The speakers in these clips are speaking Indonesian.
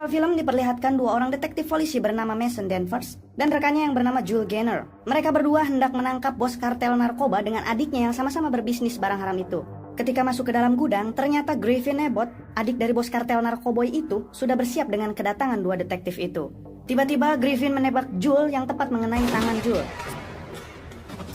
Film diperlihatkan dua orang detektif polisi bernama Mason Danvers dan rekannya yang bernama Jules Gaynor. Mereka berdua hendak menangkap bos kartel narkoba dengan adiknya yang sama-sama berbisnis barang haram itu. Ketika masuk ke dalam gudang, ternyata Griffin Abbott, adik dari bos kartel narkoboy itu, sudah bersiap dengan kedatangan dua detektif itu. Tiba-tiba Griffin menembak Jules yang tepat mengenai tangan Jules.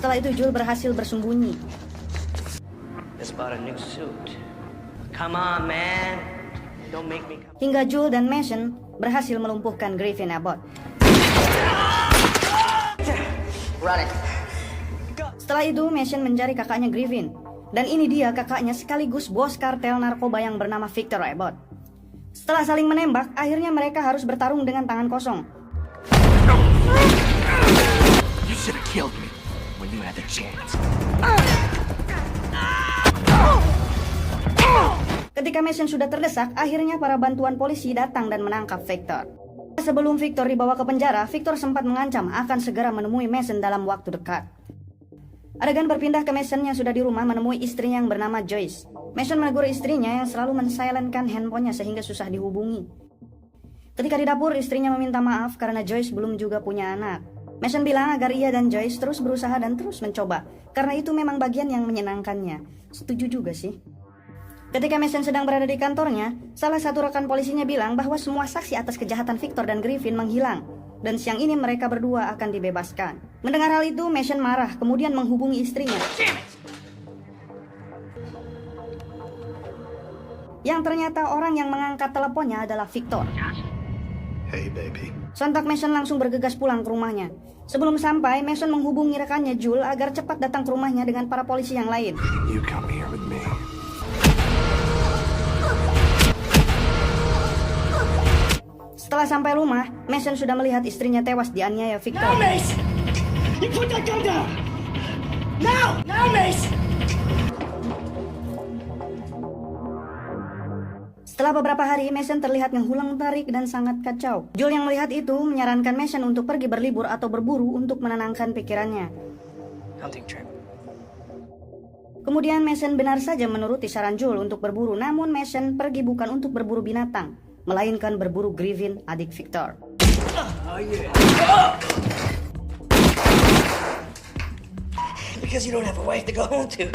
Setelah itu Jules berhasil bersembunyi. Come on, man. Hingga Jules dan Mason berhasil melumpuhkan Griffin Abbott. Setelah itu Mason mencari kakaknya Griffin. Dan ini dia kakaknya sekaligus bos kartel narkoba yang bernama Victor Abbott. Setelah saling menembak, akhirnya mereka harus bertarung dengan tangan kosong. You should have killed me when you had the chance. Ketika Mason sudah terdesak, akhirnya para bantuan polisi datang dan menangkap Victor. Sebelum Victor dibawa ke penjara, Victor sempat mengancam akan segera menemui Mason dalam waktu dekat. Adegan berpindah ke Mason yang sudah di rumah menemui istrinya yang bernama Joyce. Mason menegur istrinya yang selalu mensilentkan handphonenya sehingga susah dihubungi. Ketika di dapur, istrinya meminta maaf karena Joyce belum juga punya anak. Mason bilang agar ia dan Joyce terus berusaha dan terus mencoba, karena itu memang bagian yang menyenangkannya. Setuju juga sih. Ketika Mason sedang berada di kantornya, salah satu rekan polisinya bilang bahwa semua saksi atas kejahatan Victor dan Griffin menghilang, dan siang ini mereka berdua akan dibebaskan. Mendengar hal itu, Mason marah, kemudian menghubungi istrinya. Yang ternyata orang yang mengangkat teleponnya adalah Victor. Hey, baby. Sontak Mason langsung bergegas pulang ke rumahnya. Sebelum sampai, Mason menghubungi rekannya Jules agar cepat datang ke rumahnya dengan para polisi yang lain. You come here with me. Setelah sampai rumah, Mason sudah melihat istrinya tewas dianiaya Victor. Now, Mace! You put that gun down! Now! Now, Mace! Setelah beberapa hari, Mason terlihat ngehulang tarik dan sangat kacau. Jules yang melihat itu menyarankan Mason untuk pergi berlibur atau berburu untuk menenangkan pikirannya. Hunting trip. Kemudian Mason benar saja menuruti saran Jules untuk berburu, namun Mason pergi bukan untuk berburu binatang, melainkan berburu Griffin, adik Victor. Because you don't have a wife to go home to.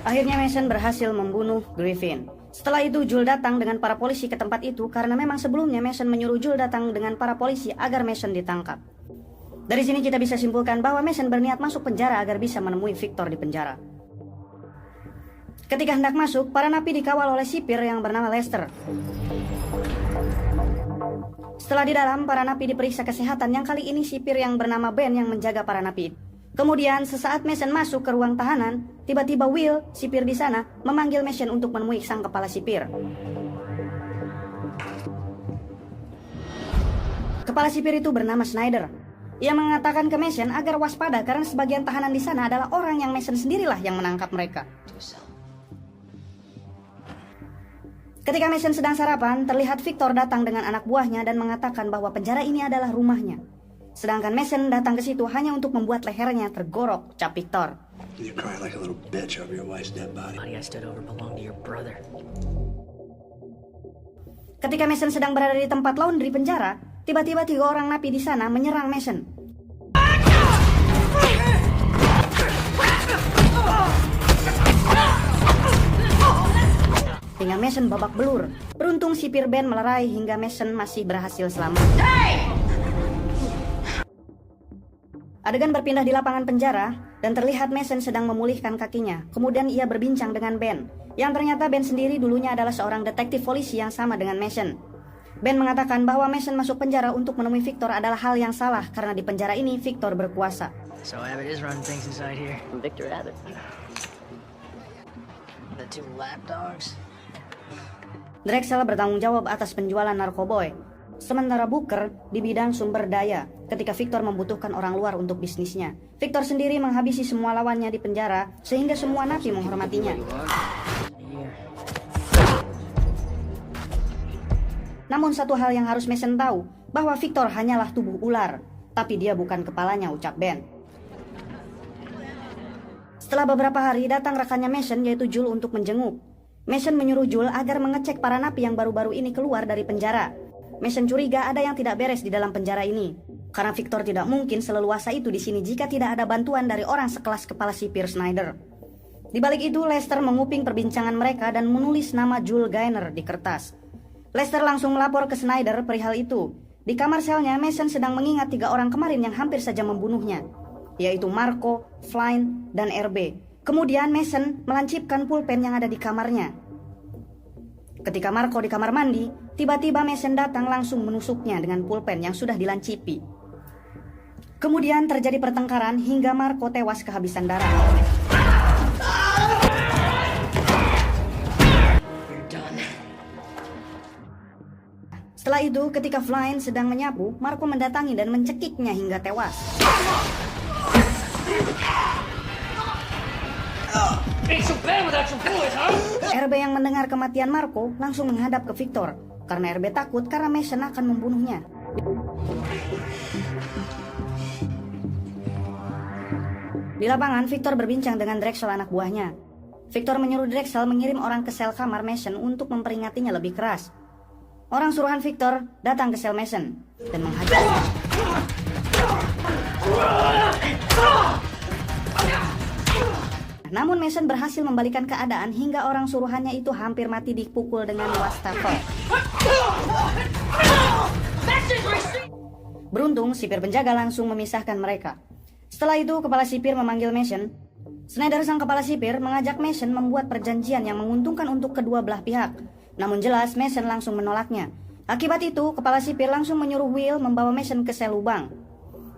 Akhirnya Mason berhasil membunuh Griffin. Setelah itu Jules datang dengan para polisi ke tempat itu karena memang sebelumnya Mason menyuruh Jules datang dengan para polisi agar Mason ditangkap. Dari sini kita bisa simpulkan bahwa Mason berniat masuk penjara agar bisa menemui Victor di penjara. Ketika hendak masuk, para napi dikawal oleh sipir yang bernama Lester. Setelah di dalam, para napi diperiksa kesehatan yang kali ini sipir yang bernama Ben yang menjaga para napi. Kemudian, sesaat Mason masuk ke ruang tahanan, tiba-tiba Will, sipir di sana, memanggil Mason untuk menemui sang kepala sipir. Kepala sipir itu bernama Snyder. Ia mengatakan ke Mason agar waspada karena sebagian tahanan di sana adalah orang yang Mason sendirilah yang menangkap mereka. Ketika Mason sedang sarapan, terlihat Victor datang dengan anak buahnya dan mengatakan bahwa penjara ini adalah rumahnya. Sedangkan Mason datang ke situ hanya untuk membuat lehernya tergorok, ucap Victor. You cry like a little bitch over your wife's dead body. Body I stood over belonged to your brother. Ketika Mason sedang berada di tempat laundry penjara, tiba-tiba 3 orang napi di sana menyerang Mason. Hingga Mason babak belur. Beruntung sipir Ben melerai hingga Mason masih berhasil selamat. Adegan berpindah di lapangan penjara dan terlihat Mason sedang memulihkan kakinya. Kemudian ia berbincang dengan Ben, yang ternyata Ben sendiri dulunya adalah seorang detektif polisi yang sama dengan Mason. Ben mengatakan bahwa Mason masuk penjara untuk menemui Victor adalah hal yang salah karena di penjara ini Victor berkuasa. So Abbott is running things inside here. Victor Abbott. The 2 lapdogs. Drexel bertanggung jawab atas penjualan narkoboy, sementara Booker di bidang sumber daya ketika Victor membutuhkan orang luar untuk bisnisnya. Victor sendiri menghabisi semua lawannya di penjara sehingga semua napi menghormatinya. Namun satu hal yang harus Mason tahu, bahwa Victor hanyalah tubuh ular, tapi dia bukan kepalanya, ucap Ben. Setelah beberapa hari datang rekannya Mason yaitu Jules untuk menjenguk. Mason menyuruh Jules agar mengecek para napi yang baru-baru ini keluar dari penjara. Mason curiga ada yang tidak beres di dalam penjara ini, karena Victor tidak mungkin seleluasa itu di sini jika tidak ada bantuan dari orang sekelas kepala sipir Snyder. Di balik itu, Lester menguping perbincangan mereka dan menulis nama Jules Gainer di kertas. Lester langsung melapor ke Snyder perihal itu. Di kamar selnya, Mason sedang mengingat 3 orang kemarin yang hampir saja membunuhnya, yaitu Marco, Flynn, dan RB. Kemudian Mason melancipkan pulpen yang ada di kamarnya. Ketika Marco di kamar mandi, tiba-tiba Mason datang langsung menusuknya dengan pulpen yang sudah dilancipi. Kemudian terjadi pertengkaran hingga Marco tewas kehabisan darah. You're done. Setelah itu, ketika Flynn sedang menyapu, Marco mendatangi dan mencekiknya hingga tewas. Ain't so bad without your boys, huh? RB yang mendengar kematian Marco langsung menghadap ke Victor, karena RB takut karena Mason akan membunuhnya. Di lapangan, Victor berbincang dengan Drexel anak buahnya. Victor menyuruh Drexel mengirim orang ke sel kamar Mason untuk memperingatinya lebih keras. Orang suruhan Victor datang ke sel Mason dan menghajarnya. Namun Mason berhasil membalikan keadaan hingga orang suruhannya itu hampir mati dipukul dengan wastafel. Beruntung, sipir penjaga langsung memisahkan mereka. Setelah itu, kepala sipir memanggil Mason. Snyder, sang kepala sipir, mengajak Mason membuat perjanjian yang menguntungkan untuk kedua belah pihak. Namun jelas, Mason langsung menolaknya. Akibat itu, kepala sipir langsung menyuruh Will membawa Mason ke sel lubang.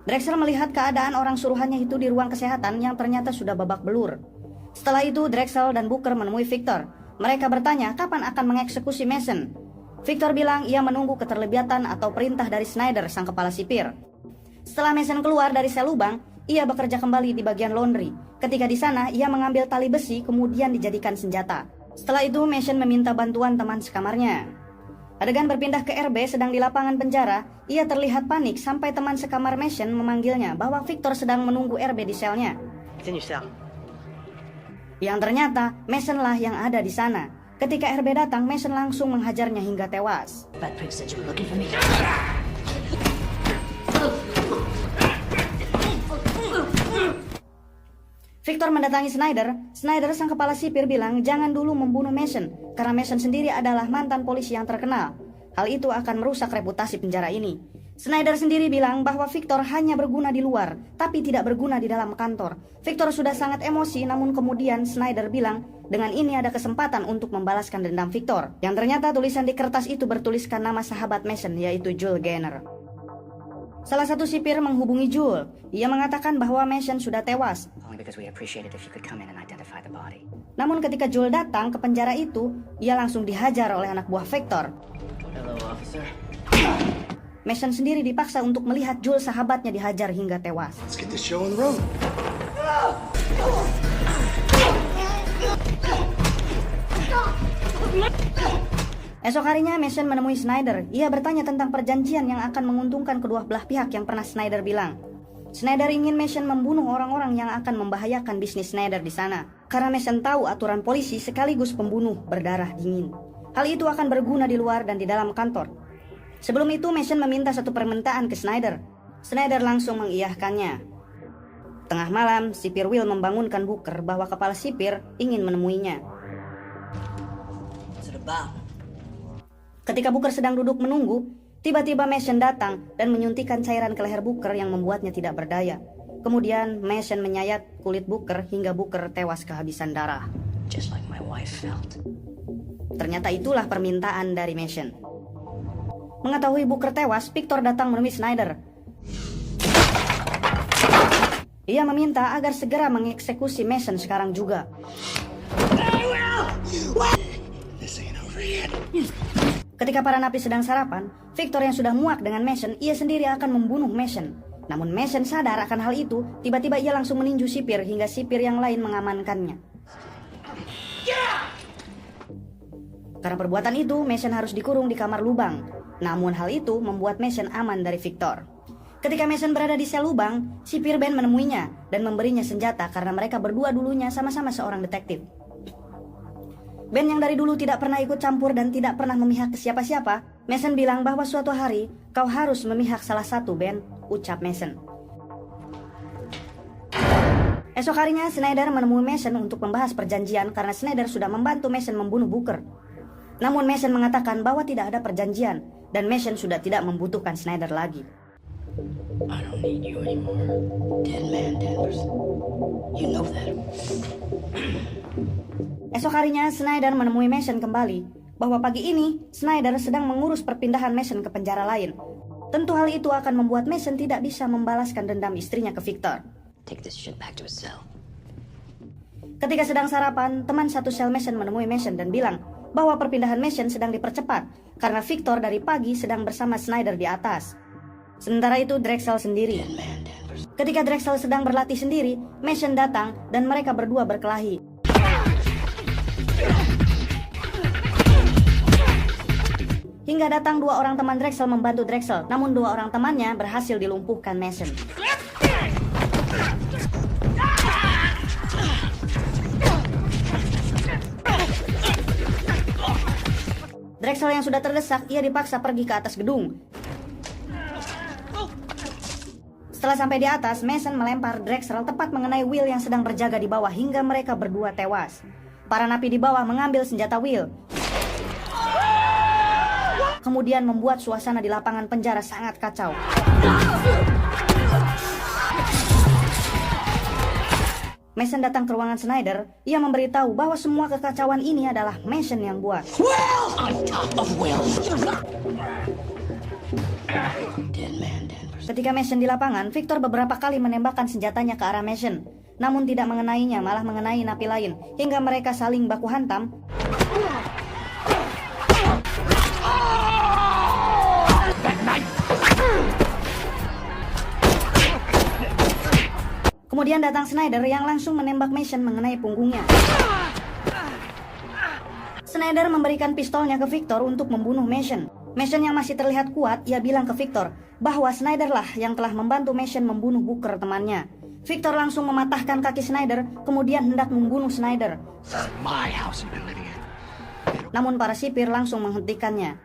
Drexel melihat keadaan orang suruhannya itu di ruang kesehatan yang ternyata sudah babak belur. Setelah itu, Drexel dan Booker menemui Victor. Mereka bertanya kapan akan mengeksekusi Mason. Victor bilang ia menunggu keterlibatan atau perintah dari Snyder, sang kepala sipir. Setelah Mason keluar dari sel lubang, ia bekerja kembali di bagian laundry. Ketika di sana, ia mengambil tali besi kemudian dijadikan senjata. Setelah itu, Mason meminta bantuan teman sekamarnya. Adegan berpindah ke RB sedang di lapangan penjara. Ia terlihat panik sampai teman sekamar Mason memanggilnya bahwa Victor sedang menunggu RB di selnya. It's in your cell. Yang ternyata Mason lah yang ada di sana. Ketika RB datang, Mason langsung menghajarnya hingga tewas. Bad Prince said you were looking for me. Victor mendatangi Snyder. Snyder, sang kepala sipir, bilang jangan dulu membunuh Mason, karena Mason sendiri adalah mantan polisi yang terkenal. Hal itu akan merusak reputasi penjara ini. Snyder sendiri bilang bahwa Victor hanya berguna di luar, tapi tidak berguna di dalam kantor. Victor sudah sangat emosi, namun kemudian Snyder bilang dengan ini ada kesempatan untuk membalaskan dendam Victor. Yang ternyata tulisan di kertas itu bertuliskan nama sahabat Mason, yaitu Jules Gainer. Salah satu sipir menghubungi Jules. Ia mengatakan bahwa Mason sudah tewas. Only because we appreciate it if you could come in and identify the body. Namun ketika Jules datang ke penjara itu, ia langsung dihajar oleh anak buah Victor. Hello, officer. Mason sendiri dipaksa untuk melihat Jules sahabatnya dihajar hingga tewas. Let's get this show on the road. Esok harinya Mason menemui Snyder. Ia bertanya tentang perjanjian yang akan menguntungkan kedua belah pihak yang pernah Snyder bilang. Snyder ingin Mason membunuh orang-orang yang akan membahayakan bisnis Snyder di sana. Karena Mason tahu aturan polisi sekaligus pembunuh berdarah dingin. Hal itu akan berguna di luar dan di dalam kantor. Sebelum itu, Mason meminta satu permintaan ke Snyder. Snyder langsung mengiyahkannya. Tengah malam, sipir Will membangunkan Booker bahwa kepala sipir ingin menemuinya. What's it about? Ketika Booker sedang duduk menunggu, tiba-tiba Mason datang dan menyuntikkan cairan ke leher Booker yang membuatnya tidak berdaya. Kemudian Mason menyayat kulit Booker hingga Booker tewas kehabisan darah. Just like my wife felt. Ternyata itulah permintaan dari Mason. Mengetahui Booker tewas, Victor datang menemui Snyder. Ia meminta agar segera mengeksekusi Mason sekarang juga. This ain't over yet. Ketika para napi sedang sarapan, Victor yang sudah muak dengan Mason, ia sendiri akan membunuh Mason. Namun Mason sadar akan hal itu, tiba-tiba ia langsung meninju sipir hingga sipir yang lain mengamankannya. Karena perbuatan itu, Mason harus dikurung di kamar lubang. Namun hal itu membuat Mason aman dari Victor. Ketika Mason berada di sel lubang, sipir Ben menemuinya dan memberinya senjata karena mereka berdua dulunya sama-sama seorang detektif. Ben yang dari dulu tidak pernah ikut campur dan tidak pernah memihak ke siapa-siapa, Mason bilang bahwa suatu hari kau harus memihak salah satu, Ben, ucap Mason. Esok harinya Schneider menemui Mason untuk membahas perjanjian karena Schneider sudah membantu Mason membunuh Booker. Namun Mason mengatakan bahwa tidak ada perjanjian dan Mason sudah tidak membutuhkan Schneider lagi. I don't need you anymore, Dead Man Danvers. You know that. Esok harinya Schneider menemui Mason kembali bahwa pagi ini Schneider sedang mengurus perpindahan Mason ke penjara lain. Tentu hal itu akan membuat Mason tidak bisa membalaskan dendam istrinya ke Victor. Take this shit back to his cell. Ketika sedang sarapan, teman satu sel Mason menemui Mason dan bilang bahwa perpindahan Mason sedang dipercepat karena Victor dari pagi sedang bersama Schneider di atas. Sementara itu Drexel sendiri. Dead Man Danvers. Ketika Drexel sedang berlatih sendiri, Mason datang dan mereka berdua berkelahi. Hingga datang dua orang teman Drexel membantu Drexel, namun dua orang temannya berhasil dilumpuhkan Mason. Drexel yang sudah terdesak, ia dipaksa pergi ke atas gedung. Setelah sampai di atas, Mason melempar Drexel tepat mengenai Will yang sedang berjaga di bawah hingga mereka berdua tewas. Para napi di bawah mengambil senjata Will. Kemudian membuat suasana di lapangan penjara sangat kacau. Mason datang ke ruangan Schneider. Ia memberitahu bahwa semua kekacauan ini adalah Mason yang buat. On top of Will. Dead Man Danvers. Ketika Mason di lapangan, Victor beberapa kali menembakkan senjatanya ke arah Mason. Namun tidak mengenainya, malah mengenai napi lain. Hingga mereka saling baku hantam. Kemudian datang Schneider yang langsung menembak Mason mengenai punggungnya. Schneider memberikan pistolnya ke Victor untuk membunuh Mason. Mason yang masih terlihat kuat, ia bilang ke Victor bahwa Schneider lah yang telah membantu Mason membunuh Booker temannya. Victor langsung mematahkan kaki Schneider, kemudian hendak membunuh Schneider. My house you've been living in. Namun para sipir langsung menghentikannya.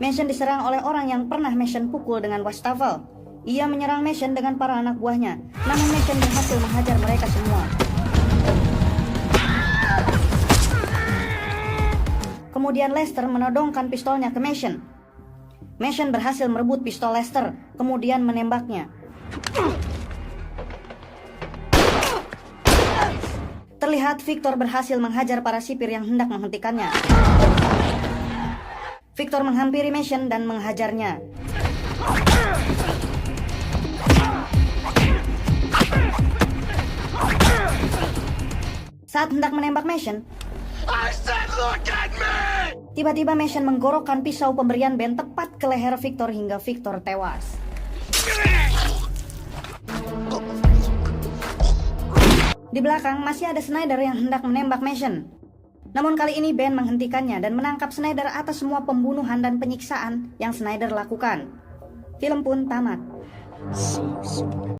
Mason diserang oleh orang yang pernah Mason pukul dengan wastafel. Ia menyerang Mason dengan para anak buahnya, namun Mason berhasil menghajar mereka semua. Kemudian Lester menodongkan pistolnya ke Mason. Mason berhasil merebut pistol Lester, kemudian menembaknya. Terlihat Victor berhasil menghajar para sipir yang hendak menghentikannya. Victor menghampiri Mason dan menghajarnya. Saat hendak menembak Mason, I said look at me! tiba-tiba Mason menggorokkan pisau pemberian Ben tepat ke leher Victor hingga Victor tewas. Di belakang masih ada Schneider yang hendak menembak Mason. Namun kali ini Ben menghentikannya dan menangkap Schneider atas semua pembunuhan dan penyiksaan yang Schneider lakukan. Film pun tamat.